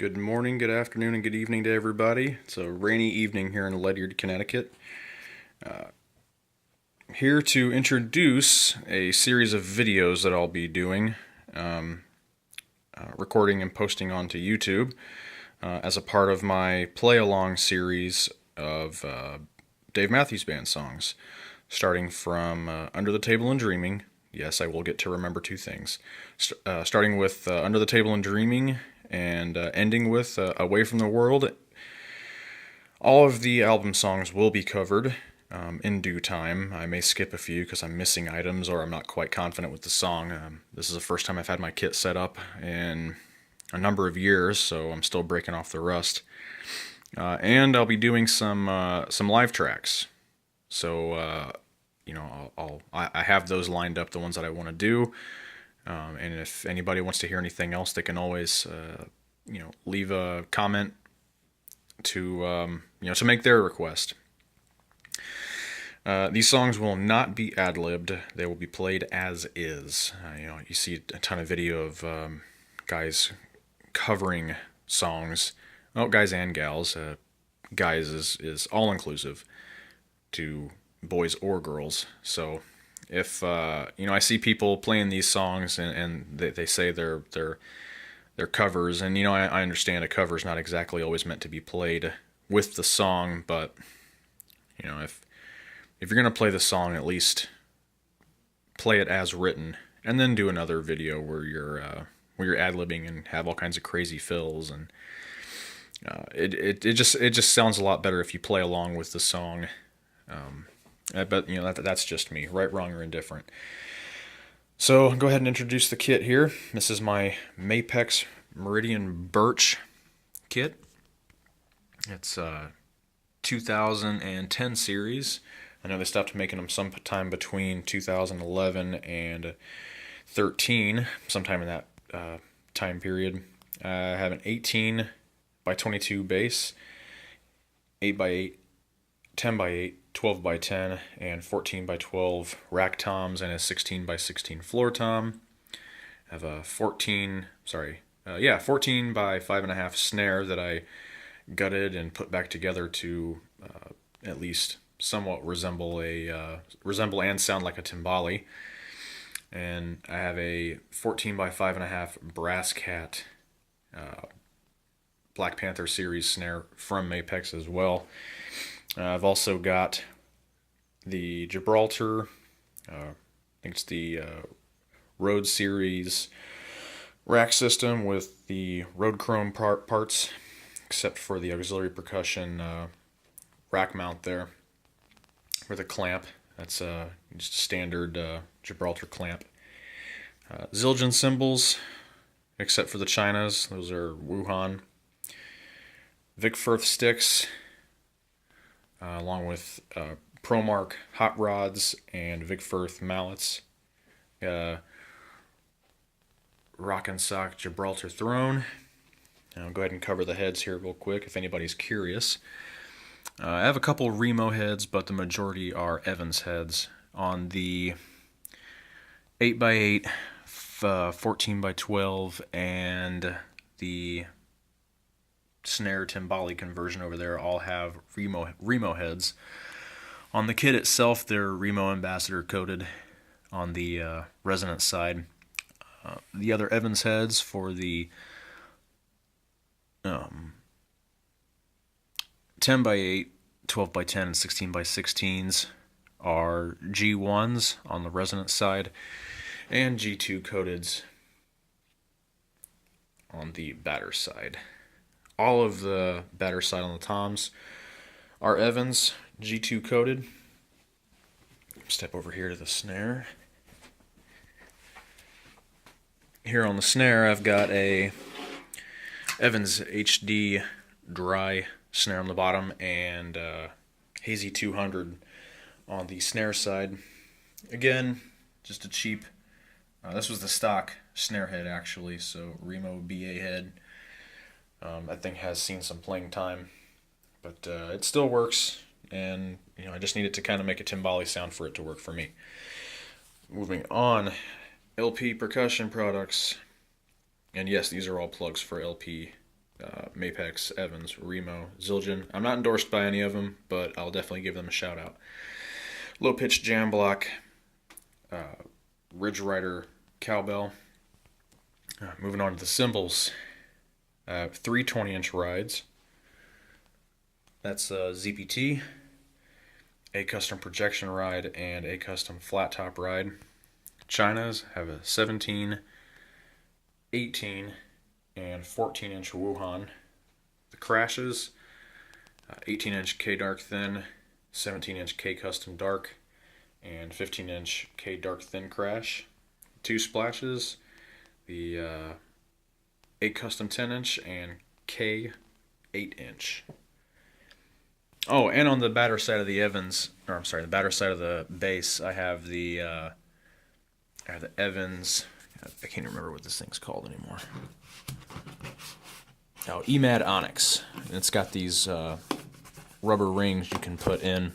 Good morning, good afternoon, and good evening to everybody. It's a rainy evening here in Ledyard, Connecticut. Here to introduce a series of videos that I'll be doing, recording and posting onto YouTube as a part of my play-along series of Dave Matthews Band songs, starting from Under the Table and Dreaming. Yes, I will get to remember two things. Starting with Under the Table and Dreaming, and ending with Away from the World. All of the album songs will be covered in due time. I may skip a few because I'm missing items or I'm not quite confident with the song. This is the first time I've had my kit set up in a number of years, so I'm still breaking off the rust. And I'll be doing some live tracks. So I have those lined up, the ones that I want to do. And if anybody wants to hear anything else, they can always, leave a comment to make their request. These songs will not be ad-libbed. They will be played as is. You see a ton of video of guys covering songs. Oh, guys and gals. Guys is all-inclusive to boys or girls. So if I see people playing these songs and they say they're covers, and I understand a cover is not exactly always meant to be played with the song, but if you're gonna play the song, at least play it as written, and then do another video where you're ad-libbing and have all kinds of crazy fills, and it just sounds a lot better if you play along with the song. But that's just me. Right, wrong, or indifferent. So go ahead and introduce the kit here. This is my Mapex Meridian Burch kit. It's 2010 series. I know they stopped making them sometime between 2011 and 13, sometime in that time period. I have an 18 by 22 bass, 8 by 8, 10 by 8, 12 by 10, and 14 by 12 rack toms, and a 16 by 16 floor tom. I have a 14 by 5.5 snare that I gutted and put back together to at least somewhat resemble and sound like a timbali. And I have a 14 by 5.5 brass cat Black Panther series snare from Mapex as well. I've also got the Gibraltar, I think it's the Rhodes series rack system with the Rhode Chrome parts, except for the auxiliary percussion rack mount there with a clamp. That's just a standard Gibraltar clamp. Zildjian cymbals, except for the Chinas. Those are Wuhan. Vic Firth sticks, along with ProMark hot rods and Vic Firth mallets. Rock and Sock Gibraltar throne. I'll go ahead and cover the heads here real quick if anybody's curious. I have a couple Remo heads, but the majority are Evans heads. On the 8x8, 14 by 12, and the snare timbali conversion over there all have Remo heads. On the kit itself, they're Remo Ambassador coated on the resonance side. The other Evans heads for the 10 by 8, 12 by 10, and 16 by 16s are G1s on the resonance side, and G2 coateds on the batter side. All of the batter side on the toms are Evans, G2 coated. Step over here to the snare. Here on the snare, I've got a Evans HD dry snare on the bottom and Hazy 200 on the snare side. Again, just a cheap, this was the stock snare head actually, so Remo BA head. That thing has seen some playing time, but it still works, and I just needed to kind of make a timbali sound for it to work for me. Moving on, LP percussion products, and yes, these are all plugs for LP Mapex, Evans, Remo, Zildjian. I'm not endorsed by any of them, but I'll definitely give them a shout out. Low pitch jam block, Ridge Rider cowbell. Moving on to the cymbals, 3 20-inch rides. That's ZPT, a custom projection ride, and a custom flat top ride. China's have a 17, 18, and 14-inch Wuhan. The crashes, 18-inch K dark thin, 17-inch K custom dark, and 15-inch K dark thin crash. 2 splashes, the A custom 10-inch and K 8-inch. Oh, and on the batter side of the Evans, or I'm sorry, the batter side of the bass, I have the Evans. I can't remember what this thing's called anymore. Oh, EMAD Onyx. And it's got these rubber rings you can put in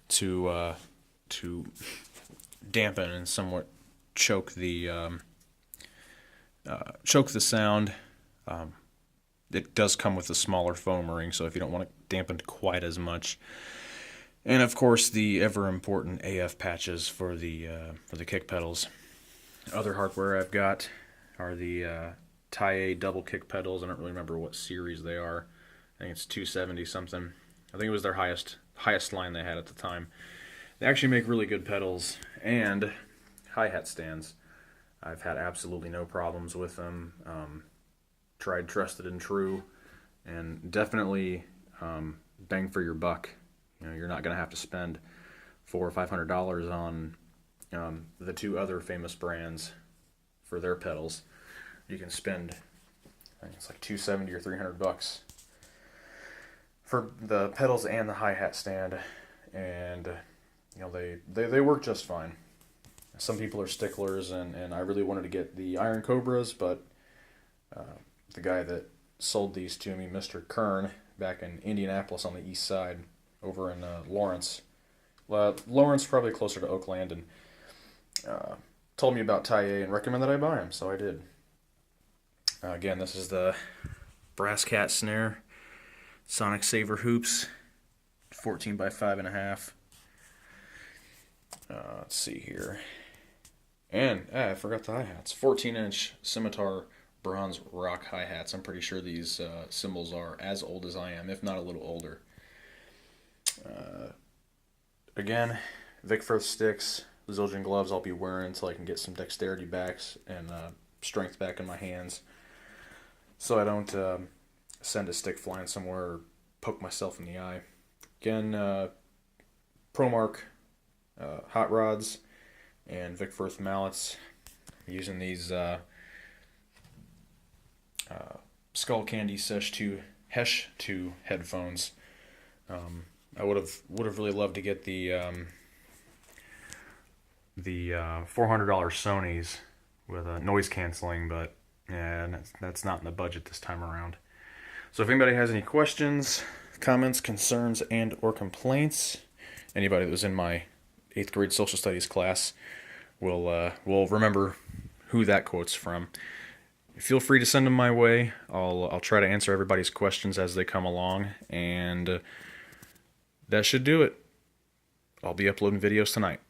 to dampen and somewhat choke the sound. It does come with a smaller foam ring, so if you don't want it dampened quite as much. And of course, the ever important AF patches for the kick pedals. Other hardware I've got are the Tie double kick pedals. I don't really remember what series they are. I think it's 270 something. I think it was their highest line they had at the time. They actually make really good pedals and hi-hat stands. I've had absolutely no problems with them. Tried, trusted, and true, and definitely bang for your buck. You know, you're not going to have to spend $400 or $500 on the 2 other famous brands for their pedals. You can spend, I think it's like $270 or $300 for the pedals and the hi-hat stand, and you know they work just fine. Some people are sticklers, and I really wanted to get the Iron Cobras, but the guy that sold these to me, Mr. Kern, back in Indianapolis on the east side, over in Lawrence. Lawrence, probably closer to Oak Landing, told me about Tie and recommended I buy them, so I did. Again, this is the Brass Cat snare, Sonic Saver hoops, 14 by 5.5. Let's see here. And I forgot the hi-hats. 14-inch Scimitar bronze rock hi-hats. I'm pretty sure these cymbals are as old as I am, if not a little older. Again, Vic Firth sticks, Zildjian gloves I'll be wearing until I can get some dexterity backs and strength back in my hands, so I don't send a stick flying somewhere or poke myself in the eye. Again, ProMark hot rods and Vic Firth mallets. Using these Skull Candy Hesh 2 headphones. I would have really loved to get the $400 Sonys with noise canceling, but yeah, that's not in the budget this time around. So if anybody has any questions, comments, concerns, and or complaints, anybody that was in my 8th grade social studies class will remember who that quote's from. Feel free to send them my way. I'll try to answer everybody's questions as they come along, and that should do it. I'll be uploading videos tonight.